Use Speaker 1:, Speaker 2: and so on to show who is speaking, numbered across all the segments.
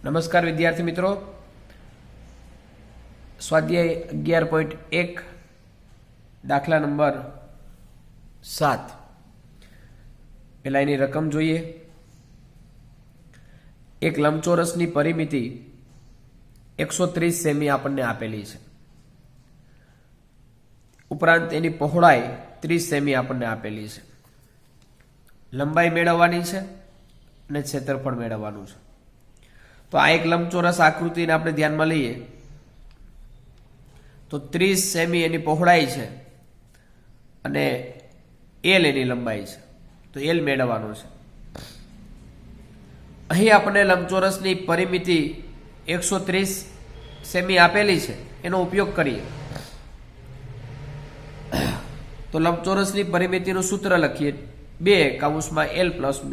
Speaker 1: નમસ્કાર વિદ્યાર્થી મિત્રો, સ્વાધ્યાય 11.1 દાખલા નંબર 7 પેલા એની રકમ જોઈએ। એક લંબચોરસની પરિમિતિ 130 સેમી આપણને આપેલી છે, ઉપરાંત એની પહોળાઈ 30 સેમી આપણને આપેલી છે। લંબાઈ મેળવવાની છે અને ક્ષેત્રફળ મેળવવાનું છે। તો આ એક લંબચોરસ આકૃતિને આપણે ધ્યાનમાં લઈએ તો 30 સેમી એની પહોળાઈ છે અને એલ એની લંબાઈ છે, તો એલ મેળવવાનો છે। અહીં આપણે લંબચોરસની પરિમિતિ 130 સેમી આપેલી છે, એનો ઉપયોગ કરીએ તો લંબચોરસની પરિમિતિનું સૂત્ર લખીએ 2 (L + B)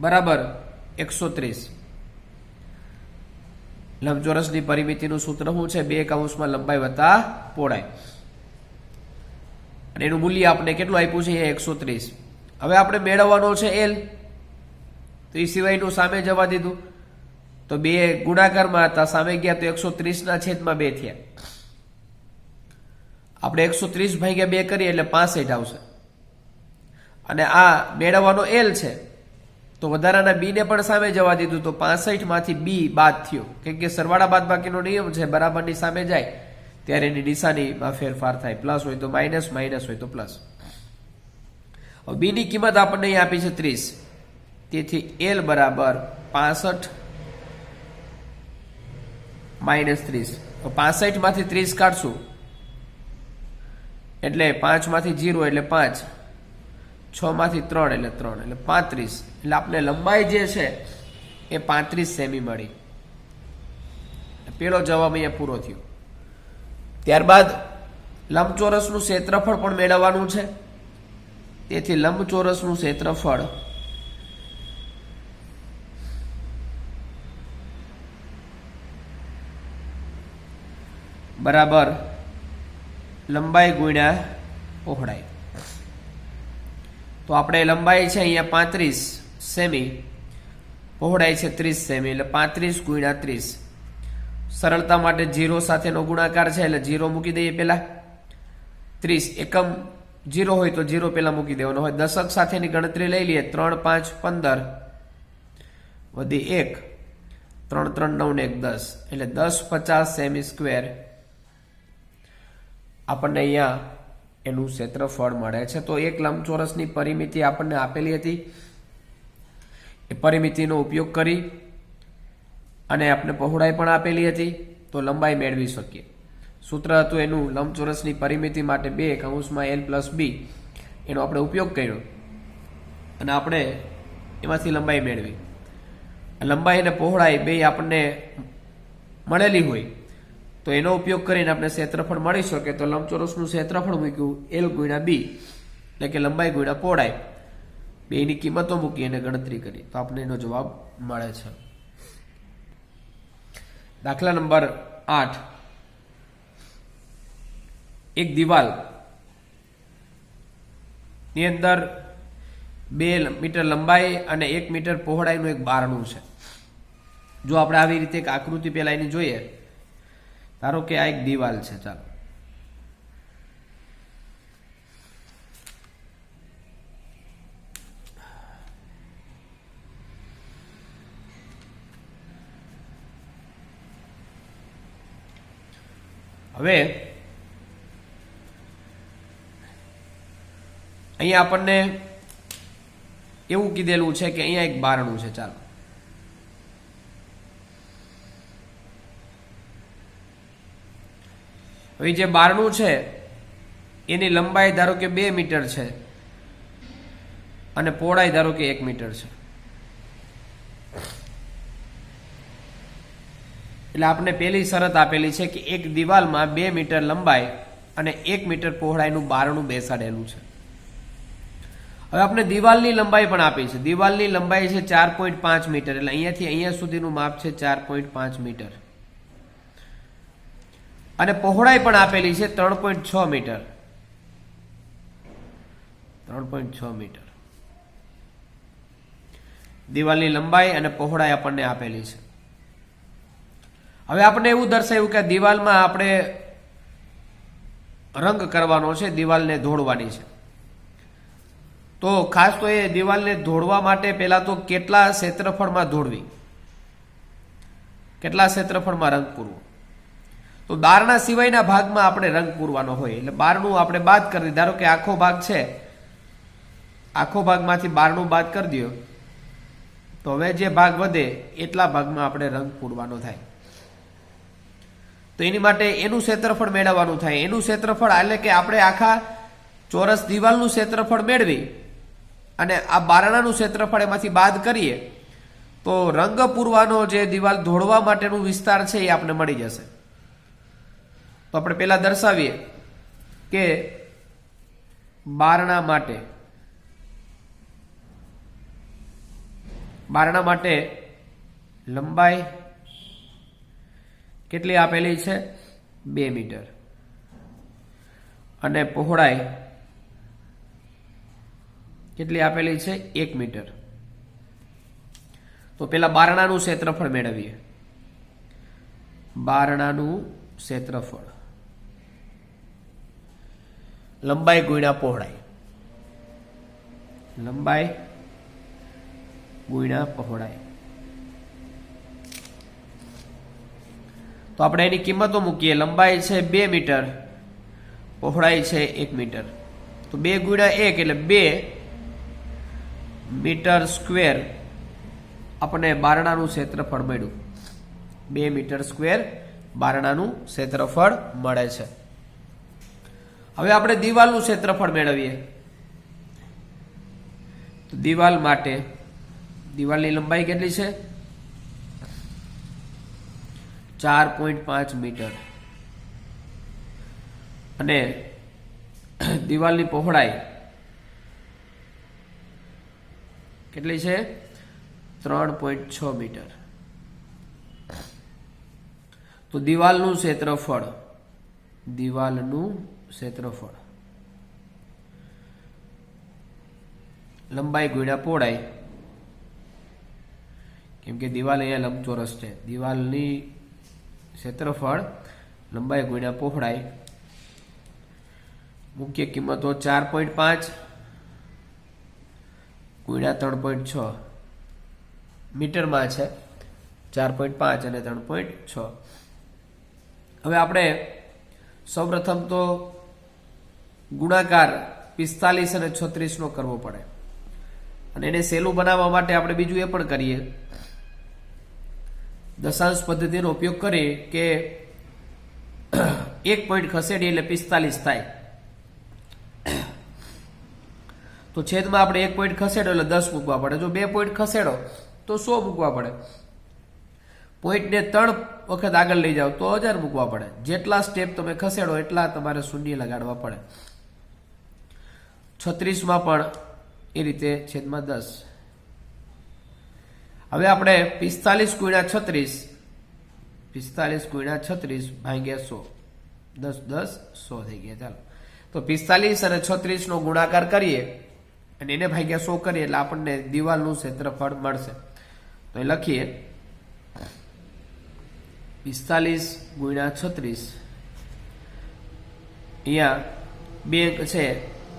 Speaker 1: બરાબર 130। લંબચોરસની પરિમિતિનું સૂત્ર શું છે? 2 લંબાઈ વત્તા પહોળાઈ, અને એનું મૂલ્ય આપણે કેટલું આપ્યું છે? 130। હવે આપણે મેળવવાનો છે એલ, તો એ સિવાયનું સામે જવા દીધું, તો 2 ગુણાકારમાં હતા, સામે ગયા તો 130/2 થયા। આપણે 130/2 કરીએ એટલે 65 આવશે, અને આ મેળવવાનો એલ છે તો વધારાના બી ને પણ સામે જવા દીધું, તો 65 માંથી બી બાદ થયો, કેમ કે સરવાળા બાદબાકીનો નિયમ છે, બરાબરની સામે જાય ત્યારે એની નિશાનીમાં ફેરફાર થાય, પ્લસ હોય તો માઇનસ, માઇનસ હોય તો પ્લસ। હવે બી ની કિંમત આપણને અહીં આપી છે 30, તેથી એલ બરાબર 65 - 30। તો 65 માંથી 30 કાઢશું એટલે 5 માંથી 0 એટલે 5, 6 માંથી 3 એટલે 3, એટલે 35। એટલે આપણે લંબાઈ જે છે એ 35 સેમી મળી। પેલો જવાબ અહીંયા પૂરો થયો। ત્યારબાદ લંબચોરસનું ક્ષેત્રફળ પણ મેળવવાનું છે, તેથી લંબચોરસનું ક્ષેત્રફળ બરાબર લંબાઈ ગુણ્યા પહોળાઈ। તો આપણે લંબાઈ છે અહીંયા 35 સેમી, પહોળાઈ છે 30 સેમી, એટલે 35 ગુણ્યા 30। સરળતા માટે 0 સાથેનો ગુણાકાર છે એટલે 0 મૂકી દઈએ પહેલા। 30 એકમ 0 હોય તો 0 પહેલા મૂકી દેવાનો હોય। દશક સાથેની ગણતરી લઈ લઈએ, 3 5 15 વધી 1, 3 3 9 ને 1 10, એટલે 1050 સેમી સ્ક્વેર આપણને અહીંયા એનું ક્ષેત્રફળ મળે છે। તો એક લંબચોરસની પરિમિતિ આપણને આપેલી હતી, એ પરિમિતિનો ઉપયોગ કરી અને આપણે પહોળાઈ પણ આપેલી હતી, તો લંબાઈ મેળવી શકીએ। સૂત્ર હતું એનું લંબચોરસની પરિમિતિ માટે 2 (L + B) એનો આપણે ઉપયોગ કર્યો અને આપણે એમાંથી લંબાઈ મેળવી। લંબાઈ અને પહોળાઈ બે આપણને મળેલી હોય તો એનો ઉપયોગ કરીને આપણે ક્ષેત્રફળ મળી શકે। તો લંબચોરસનું ક્ષેત્રફળ મૂક્યું L × B, એટલે કે લંબાઈ ગુણ્યા પહોળાઈ, બેની કિંમતો મૂકી અને ગણતરી કરી તો આપણે એનો જવાબ મળે છે। દાખલા નંબર 8, એક દિવાલ ની અંદર 2 મીટર લંબાઈ અને 1 મીટર પહોળાઈનું એક બારણું છે। જો આપણે આવી રીતે એક આકૃતિ પેલા એની જોઈએ, ધારો કે આ એક દિવાલ છે, ચાલો હવે અહીંયા આપણને એવું કીધેલું છે કે અહીંયા એક બારણું છે, ચાલો હવે જે બારણું છે એની લંબાઈ ધારો કે 2 મીટર છે અને પહોળાઈ ધારો કે 1 મીટર છે, એટલે આપણે પેલી શરત આપેલી છે કે એક દિવાલમાં 2 મીટર લંબાઈ અને 1 મીટર પહોળાઈનું બારણું બેસાડેલું છે। હવે આપણે દિવાલની લંબાઈ પણ આપી છે, દિવાલની લંબાઈ છે 4.5 મીટર, એટલે અહીંયાથી અહીંયા સુધીનું માપ છે 4.5 મીટર, અને પહોળાઈ પણ આપેલી છે 3.6 મીટર, 3.6 મીટર। દિવાલની લંબાઈ અને પહોળાઈ આપણને આપેલી છે. હવે આપણે એવું દર્શાવ્યું કે દિવાલમાં આપણે રંગ કરવાનો છે, દિવાલને ધોળવાની છે. તો ખાસ તો એ દિવાલને ધોળવા માટે પહેલા તો કેટલા ક્ષેત્રફળમાં ધોળવી, કેટલા ક્ષેત્રફળમાં રંગ પૂરવો. તો બારણા સિવાયના ભાગમાં આપણે રંગ પૂરવાનો હોય એટલે બારણું આપણે બાદ કરી દઈએ. ધારો કે આખો ભાગ છે, આખો ભાગમાંથી બારણું બાદ કરી દો તો હવે જે ભાગ વધે એટલા ભાગમાં આપણે રંગ પૂરવાનો થાય. તો એની માટે એનું ક્ષેત્રફળ મેળવવાનું થાય. એનું ક્ષેત્રફળ એટલે કે આપણે આખા ચોરસ દિવાલનું ક્ષેત્રફળ મેળવી અને આ બારણાનું ક્ષેત્રફળ એમાંથી બાદ કરીએ તો રંગ પૂરવાનો જે દિવાલ ધોળવા માટેનું વિસ્તાર છે એ આપણે મળી જશે. તો આપણે પહેલા દર્શાવીએ કે બારણા માટે લંબાઈ કેટલી આપેલી છે? 2 મીટર અને પહોળાઈ કેટલી આપેલી છે? 1 મીટર. તો પેલા બારણાનું ક્ષેત્રફળ મેળવીએ. બારણાનું ક્ષેત્રફળ લંબાઈ ગુણ્યા પહોળાઈ, લંબાઈ ગુણ્યા પહોળાઈ. તો આપણે એની કિંમતો મૂકીએ. લંબાઈ છે 2 મીટર, પહોળાઈ છે 1 મીટર. તો 2 ગુણ્યા 1 એટલે 2 મીટર સ્ક્વેર આપણને બારણાનું ક્ષેત્રફળ મળ્યું. 2 મીટર સ્ક્વેર બારણાનું ક્ષેત્રફળ મળે છે. હવે આપણે દિવાલનું ક્ષેત્રફળ મેળવીએ. તો દિવાલ માટે દિવાલની લંબાઈ કેટલી છે? 4.5 મીટર અને દિવાલની પહોળાઈ કેટલી છે? 3.6 મીટર. તો દિવાલનું ક્ષેત્રફળ લંબાઈ ગુણ્યા પહોળાઈ, કેમ કે દિવાલ અહીંયા લંબચોરસ છે. દિવાલની ક્ષેત્રફળ લંબાઈ ગુણ્યા પહોળાઈ, મુખ્ય કિંમતો 4.5 ગુણ્યા 3.6 મીટરમાં છે. 4.5 અને 3.6. હવે આપણે સૌપ્રથમ તો ગુણાકાર 45 અને 36 નો કરવો પડે અને એને સહેલું બનાવવા માટે આપણે બીજું એ પણ કરીએ, દશાંશ પદ્ધતિનો ઉપયોગ કરીએ કે 1 પોઈન્ટ ખસેડીએ એટલે 45 થાય. તો છેદમાં આપણે 1 પોઈન્ટ ખસેડો એટલે 10 મૂકવા પડે. જો 2 પોઈન્ટ ખસેડો તો 100 મૂકવા પડે. પોઈન્ટને 3 વખત આગળ લઈ જાઓ તો 1000 મૂકવા પડે. જેટલા સ્ટેપ તમે ખસેડો એટલા તમારે શૂન્ય લગાડવા પડે. 36માં પણ એ રીતે છેદમાં 10. હવે આપણે 45 ગુણ્યા 36 ભાગ્યા 100, 10 100 થઈ ગયા. ચાલો, તો 45 અને 36 નો ગુણાકાર કરીએ અને એને ભાગ્યા 100 કરીએ એટલે આપણને દિવાલનું ક્ષેત્રફળ મળશે. તો એ લખીએ 45 ગુણ્યા 36. અહીંયા 2 અંક છે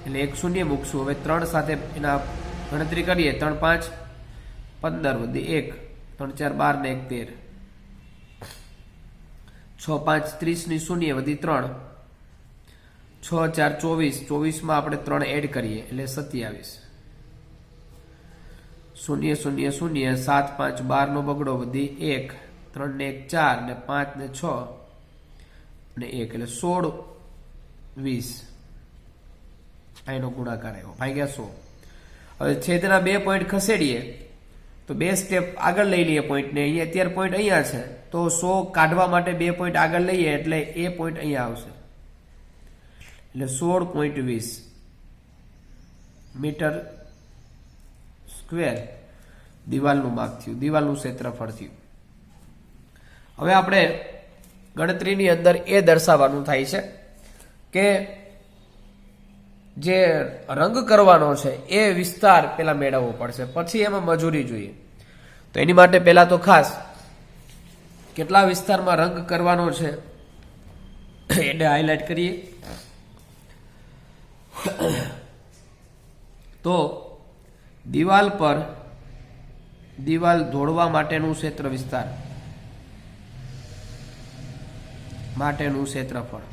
Speaker 1: એટલે 1 શૂન્ય મૂકશું. હવે 3 સાથે એના ગણતરી કરીએ. 3 5 15 વધી 1, 3 4 12 ને 1 13, 6 5 30 ની શૂન્ય વધી 3, 6 4 24, 24માં આપણે 3 એડ કરીએ એટલે 27, 0 0 0, 7 5 12 નો બગડો વધી 1, 3 ને 1 4 ને 5 ને 6 ને 1 એટલે 16 20. એનો ગુણાકાર આવ્યો ભાગ્યા 100. હવે છેદના 2 પોઈન્ટ ખસેડીએ તો 2 સ્ટેપ આગળ લઈ લઈએ પોઈન્ટને. અહીંયા અત્યારે પોઈન્ટ અહીંયા છે તો 100 કાઢવા માટે 2 પોઈન્ટ આગળ લઈએ એટલે એ પોઈન્ટ અહીંયા આવશે એટલે 16.20 મીટર સ્ક્વેર દિવાલનું માપ થયું, દિવાલનું ક્ષેત્રફળ થયું. હવે આપણે ગણતરીની અંદર એ દર્શાવવાનું થાય છે કે જે રંગ કરવાનો છે એ વિસ્તાર પેલા મેળવવો પડશે, પછી એમાં મજૂરી જોઈએ. તો એની માટે પહેલા તો ખાસ કેટલા વિસ્તારમાં રંગ કરવાનો છે એને હાઇલાઇટ કરીએ. તો દિવાલ પર દિવાલ દોડવા માટેનું ક્ષેત્ર વિસ્તાર માટેનું ક્ષેત્રફળ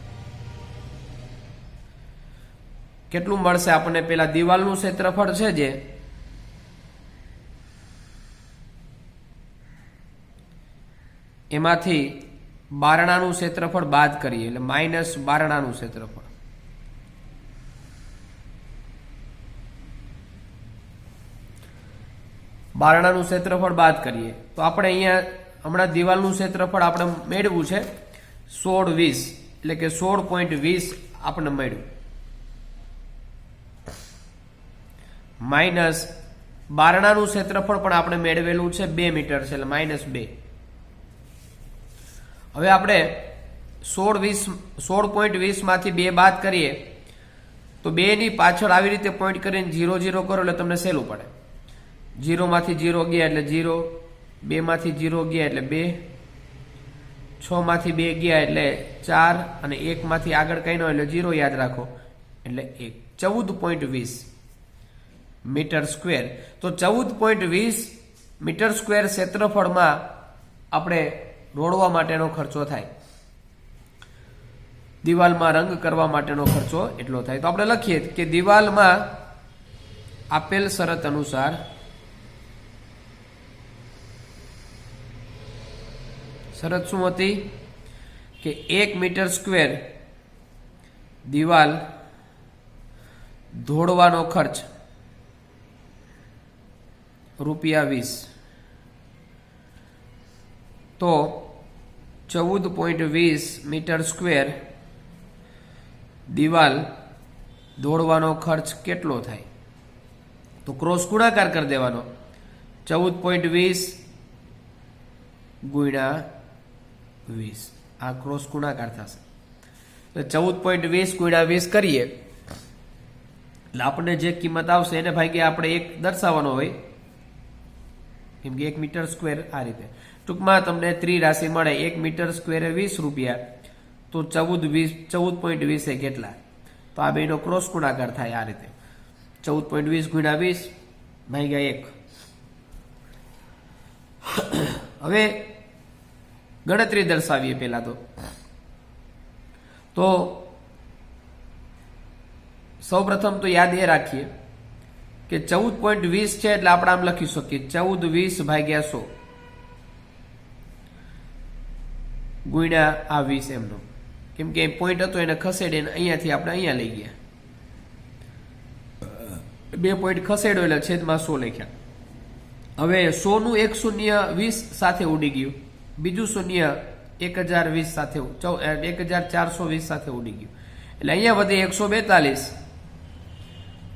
Speaker 1: કેટલું મળશે આપણને? પેલા દિવાલનું ક્ષેત્રફળ છે જે એમાંથી બારણાનું ક્ષેત્રફળ બાદ કરીએ એટલે માઇનસ બારણાનું ક્ષેત્રફળ. બારણાનું ક્ષેત્રફળ બાદ કરીએ તો આપણે અહીંયા હમણાં દિવાલનું ક્ષેત્રફળ આપણે મેળવ્યું છે 1620 એટલે કે 16.20 આપણે મળ્યું, માઇનસ બારણાનું ક્ષેત્રફળ પણ આપણે મેળવેલું છે 2 મીટર છે એટલે -2. હવે આપણે 16.20 માંથી 2 બાદ કરીએ તો 2 ની પાછળ આવી રીતે પોઈન્ટ કરીને 0 0 કરો એટલે તમને સહેલું પડે. 0 માંથી 0 ગયા એટલે 0, 2 માંથી 0 ગયા એટલે 2, 6 માંથી 2 ગયા એટલે 4 અને 1 માંથી આગળ કઈ ન એટલે 0 યાદ રાખો એટલે 1. 14.20 મીટર સ્ક્વેર. તો 14.20 મીટર સ્ક્વેર ક્ષેત્રફળમાં આપણે દોડવા માટેનો ખર્ચો થાય, દિવાલમાં રંગ કરવા માટેનો ખર્ચો એટલો થાય. તો આપણે લખીએ કે દિવાલમાં આપેલ શરત અનુસાર શરત શું હતી કે 1 મીટર સ્ક્વેર દિવાલ દોડવાનો ખર્ચ ₹20. તો 14.20 મીટર સ્ક્વેર દિવાલ દોડવાનો ખર્ચ કેટલો થાય? તો ક્રોસ ગુણાકાર કરી દેવાનો. 14.20 ગુણ્યા 20 આ ક્રોસ ગુણાકાર થશે. તો 14.20 ગુણ્યા 20 કરીએ એટલે આપણને જે કિંમત આવશે એને ભાગ્યા આપણે 1 દર્શાવવાનો હોય, કેમ કે 1 મીટર સ્ક્વેર આ રીતે ટૂંકમાં તમને ત્રિરાશિ મળે. 1 મીટર સ્ક્વેરે 20 રૂપિયા તો 14.20 કેટલા? તો આ બેનો ક્રોસ ગુણાકાર થાય આ રીતે 14.20 ગુણ્યા 20 ભાગ્યા 1. હવે ગણતરી દર્શાવીએ પહેલા તો સૌપ્રથમ તો યાદ એ રાખીએ કે 14.20 છે એટલે આપણે આમ લખી શકીએ 1420 ભાગ્યા 100 ગુણ્યા આ 20 એમનો, કેમ કે પોઈન્ટ હતો એને ખસેડીને અહીંયાથી આપણે અહીંયા લઈ ગયા, 2 પોઈન્ટ ખસેડો એટલે છેદમાં 100 લખ્યા. હવે 100 નું એક શૂન્ય 20 સાથે ઉડી ગયું, બીજું શૂન્ય 1020 સાથે 1420 સાથે ઉડી ગયું એટલે અહીંયા વધે 142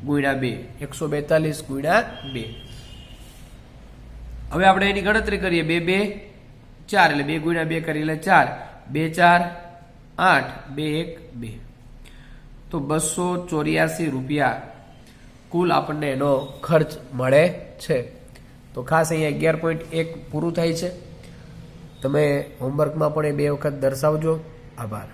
Speaker 1: ગુણ્યા 2, 142 ગુણ્યા 2. હવે આપણે એની ગણતરી કરીએ 2 2 4 એટલે 2 ગુણ્યા 2 કરી એટલે 4, 2 4 8, 2 1 2. તો 284 રૂપિયા કુલ આપણને એનો ખર્ચ મળે છે. તો ખાસ અહીંયા 11.1 પૂરું થાય છે. તમે હોમવર્કમાં પણ એ 2 વખત દર્શાવજો. આભાર.